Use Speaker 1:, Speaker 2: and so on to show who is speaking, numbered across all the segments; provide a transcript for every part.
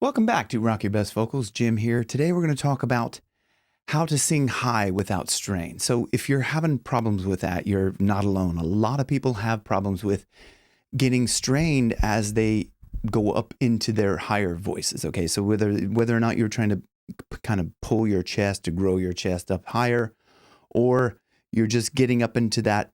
Speaker 1: Welcome back to Rock Your Best Vocals. Jim here. Today we're going to talk about how to sing high without strain. So if you're having problems with that, you're not alone. A lot of people have problems with getting strained as they go up into their higher voices. Okay, so whether or not you're trying to kind of pull your chest to grow your chest up higher, or you're just getting up into that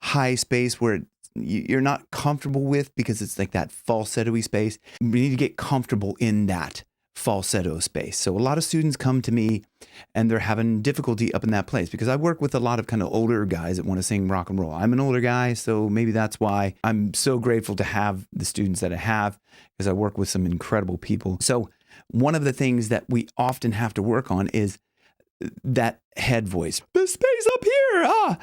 Speaker 1: high space where you're not comfortable with because it's like that falsetto-y space. We need to get comfortable in that falsetto space. So a lot of students come to me and they're having difficulty up in that place because I work with a lot of kind of older guys that want to sing rock and roll. I'm an older guy, so maybe that's why I'm so grateful to have the students that I have, because I work with some incredible people. So one of the things that we often have to work on is that head voice, the space up here,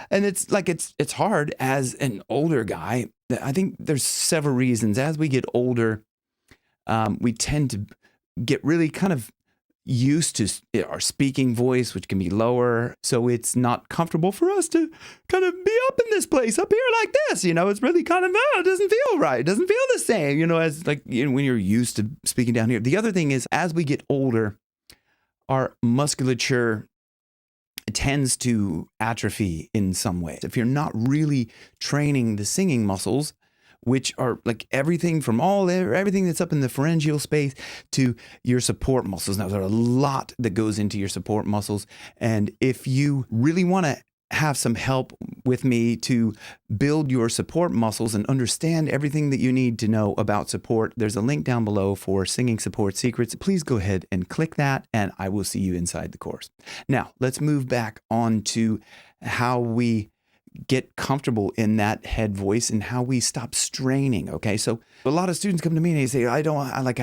Speaker 1: and it's like it's hard as an older guy. I think there's several reasons. As we get older, we tend to get really kind of used to our speaking voice, which can be lower, so it's not comfortable for us to kind of be up in this place up here like this. It's really kind of it doesn't feel right. It doesn't feel the same. As like when you're used to speaking down here. The other thing is, as we get older, our musculature tends to atrophy in some ways. If you're not really training the singing muscles, which are like everything from everything that's up in the pharyngeal space to your support muscles. Now, there's a lot that goes into your support muscles. And if you really want to have some help with me to build your support muscles and understand everything that you need to know about support, there's a link down below for Singing Support Secrets. Please go ahead and click that, and I will see you inside the course. Now, let's move back on to how we get comfortable in that head voice and how we stop straining. Okay, so a lot of students come to me and they say, I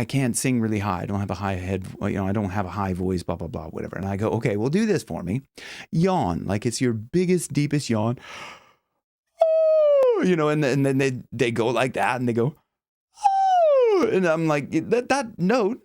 Speaker 1: can't sing really high. I don't have a high head, I don't have a high voice, blah, blah, blah, whatever. And I go, okay, well, do this for me. Yawn, like it's your biggest, deepest yawn. And then they go like that and they go, and I'm like, that note,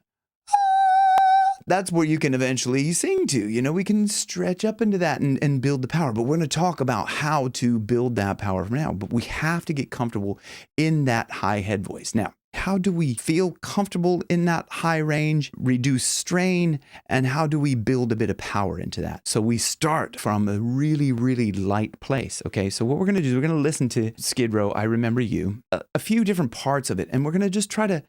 Speaker 1: that's where you can eventually sing to. We can stretch up into that and build the power. But we're going to talk about how to build that power from now. But we have to get comfortable in that high head voice. Now, how do we feel comfortable in that high range, reduce strain, and how do we build a bit of power into that? So we start from a really, really light place. Okay, so what we're going to do is we're going to listen to Skid Row, I Remember You, a few different parts of it. And we're going to just try to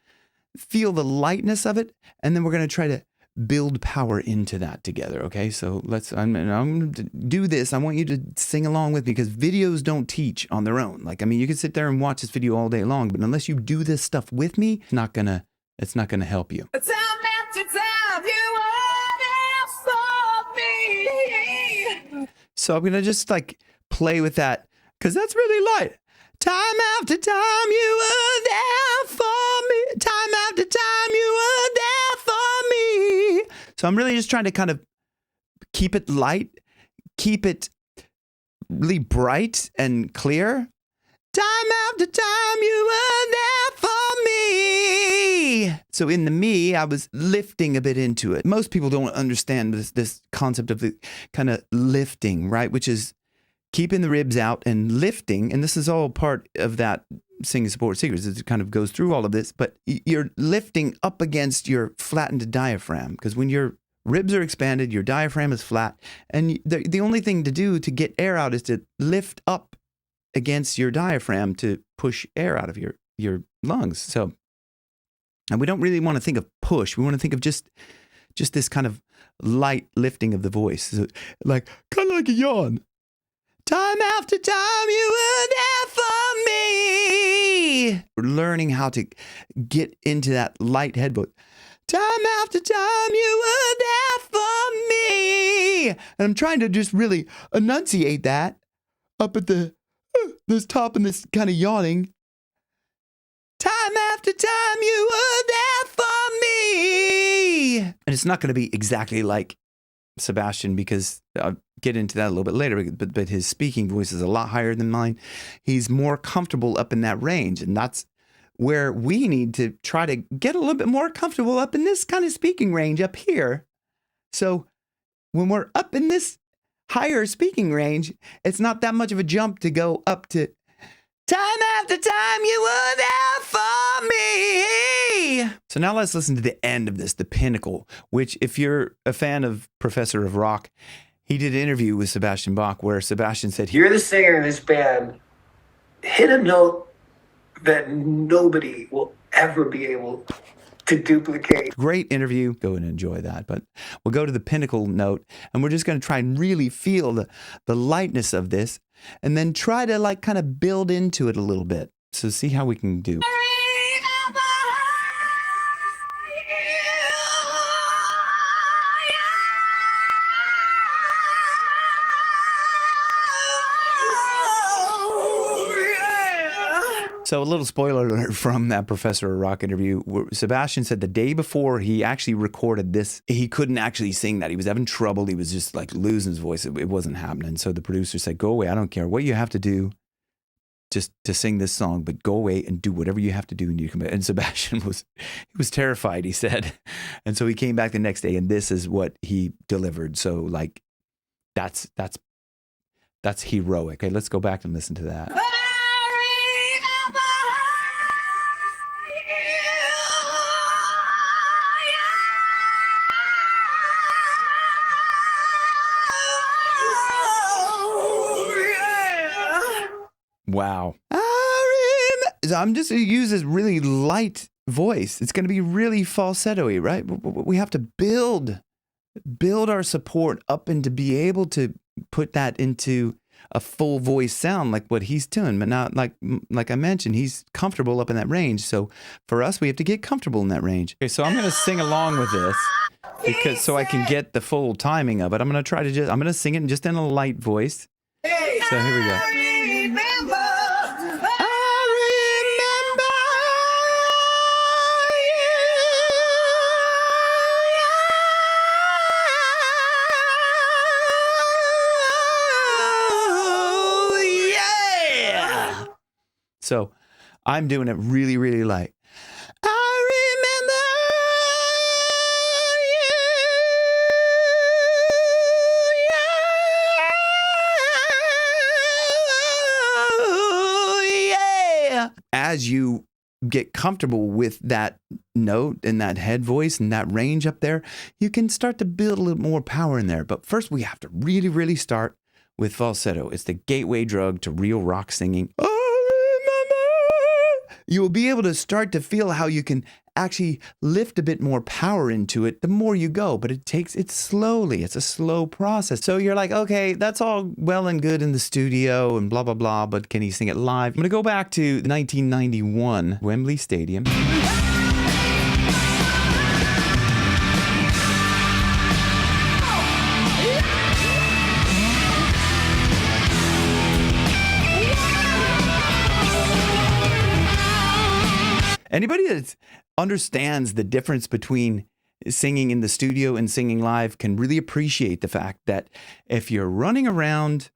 Speaker 1: feel the lightness of it. And then we're going to try to build power into that together. Okay, so I'm going to do this. I want you to sing along with me, because videos don't teach on their own. You can sit there and watch this video all day long, but unless you do this stuff with me, it's not gonna help you.
Speaker 2: Time after time, you were there for me.
Speaker 1: So I'm gonna just play with that, because that's really light. Time after time, you were there for me. Time after time, you were there for me. So I'm really just trying to kind of keep it light, keep it really bright and clear. Time after time, you were there for me. So in the me, I was lifting a bit into it. Most people don't understand this concept of the kind of lifting, right? Which is keeping the ribs out and lifting. And this is all part of that Singing Support Secrets. It kind of goes through all of this, but you're lifting up against your flattened diaphragm, because when your ribs are expanded, your diaphragm is flat. And the only thing to do to get air out is to lift up against your diaphragm to push air out of your lungs. So, and we don't really want to think of push. We want to think of just this kind of light lifting of the voice. So, kind of like a yawn. Time after time, you were there for me. We're learning how to get into that light head voice. Time after time, you were there for me. And I'm trying to just really enunciate that up at this top and this kind of yawning. Time after time, you were there for me. And it's not going to be exactly like Sebastian, because I'll get into that a little bit later, but his speaking voice is a lot higher than mine. He's more comfortable up in that range, and that's where we need to try to get a little bit more comfortable up in this kind of speaking range up here. So when we're up in this higher speaking range, it's not that much of a jump to go up to time after time you were there for me. So now let's listen to the end of this, the pinnacle, which if you're a fan of Professor of Rock, he did an interview with Sebastian Bach where Sebastian said,
Speaker 3: You're the singer in this band. Hit a note that nobody will ever be able to duplicate.
Speaker 1: great interview. Go and enjoy that. But we'll go to the pinnacle note, and we're just going to try and really feel the lightness of this and then try to like kind of build into it a little bit. So see how we can do. So a little spoiler alert from that Professor of Rock interview. Sebastian said the day before he actually recorded this, he couldn't actually sing that. He was having trouble. He was just like losing his voice. It wasn't happening. So the producer said, go away. I don't care what you have to do just to sing this song, but go away and do whatever you have to do. And you come back. And Sebastian was terrified, he said. And so he came back the next day and this is what he delivered. So like, that's heroic. Okay, let's go back and listen to that. Wow. I'm just going to use this really light voice. It's going to be really falsetto-y, right? We have to build our support up and to be able to put that into a full voice sound like what he's doing. But not like I mentioned, he's comfortable up in that range. So for us, we have to get comfortable in that range. Okay, so I'm going to sing along with this so I can get the full timing of it. I'm going to try to I'm going to sing it just in a light voice. So here we go. So I'm doing it really, really light. I remember you. Yeah. As you get comfortable with that note and that head voice and that range up there, you can start to build a little more power in there. But first we have to really, really start with falsetto. It's the gateway drug to real rock singing. You will be able to start to feel how you can actually lift a bit more power into it the more you go, but it's slowly. It's a slow process. So you're like, okay, that's all well and good in the studio and blah, blah, blah, but can he sing it live? I'm going to go back to 1991, Wembley Stadium. Anybody that understands the difference between singing in the studio and singing live can really appreciate the fact that if you're running around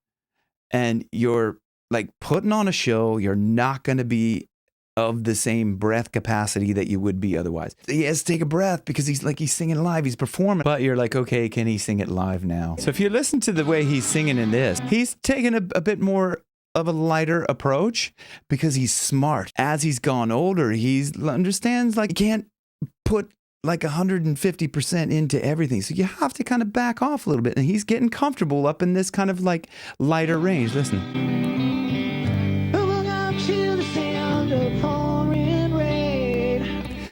Speaker 1: and you're like putting on a show, you're not going to be of the same breath capacity that you would be otherwise. He has to take a breath because he's singing live, he's performing. But you're like, okay, can he sing it live now? So if you listen to the way he's singing in this, he's taking a bit more of a lighter approach because he's smart. As he's gone older, he understands like you can't put like 150% into everything. So you have to kind of back off a little bit. And he's getting comfortable up in this kind of like lighter range. Listen.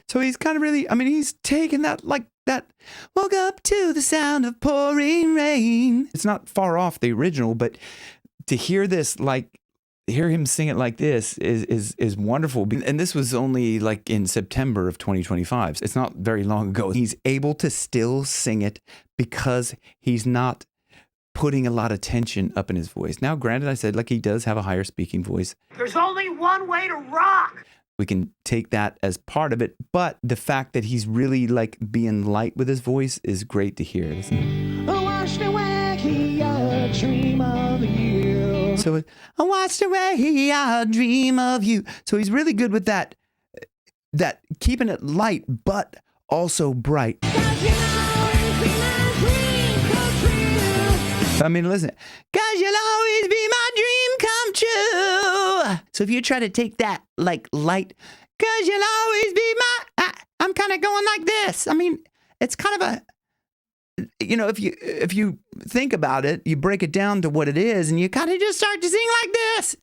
Speaker 1: So he's kind of really, he's taking that like that, woke up to the sound of pouring rain. It's not far off the original, but to hear this, hear him sing it like this is wonderful. And this was only like in September of 2025. It's not very long ago. He's able to still sing it because he's not putting a lot of tension up in his voice. Now, granted, I said like he does have a higher speaking voice.
Speaker 3: There's only one way to rock.
Speaker 1: We can take that as part of it, but the fact that he's really like being light with his voice is great to hear. Listen. Dream of you. So I watched the way I dream of you. So he's really good with that keeping it light, but also bright. Listen, 'cause you'll always be my dream come true. So if you try to take that like light, 'cause you'll always be I'm kind of going like this. I mean, it's kind of a, you know, if you think about it, you break it down to what it is, and you kind of just start to sing like this,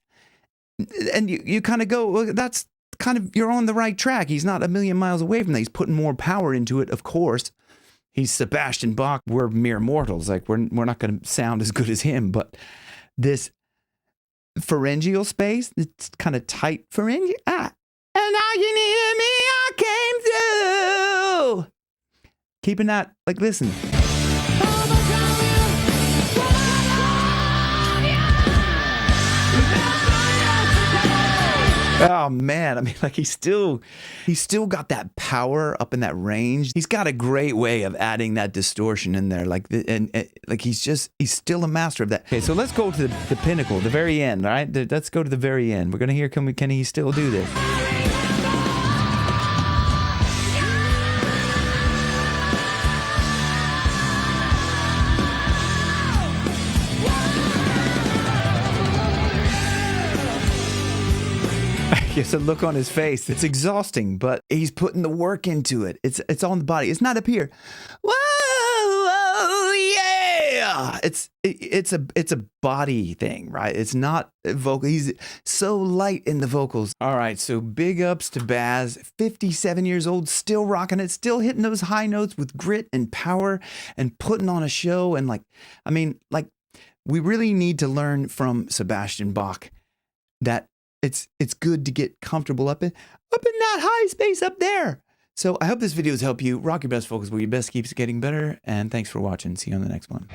Speaker 1: and you kind of go, well, that's kind of, you're on the right track. He's not a million miles away from that. He's putting more power into it, of course. He's Sebastian Bach. We're mere mortals. Like we're not going to sound as good as him, but this pharyngeal space, it's kind of tight pharyngeal. And all you needed me, I came through. Keeping that, like, listen. Oh man, I mean, like he's still got that power up in that range. He's got a great way of adding that distortion in there, like and like he's still a master of that. Okay, so let's go to the pinnacle, the very end. All right, let's go to the very end. We're gonna hear, can he still do this? It's a look on his face. It's exhausting, but he's putting the work into it. It's on the body. It's not up here. Whoa, yeah. It's a body thing, right? It's not vocal. He's so light in the vocals. All right, so big ups to Baz, 57 years old, still rocking it, still hitting those high notes with grit and power and putting on a show. And like, I mean, like, we really need to learn from Sebastian Bach that it's good to get comfortable up in that high space up there. So I hope this video has helped you. Rock your best, vocals, where your best keeps getting better. And thanks for watching. See you on the next one.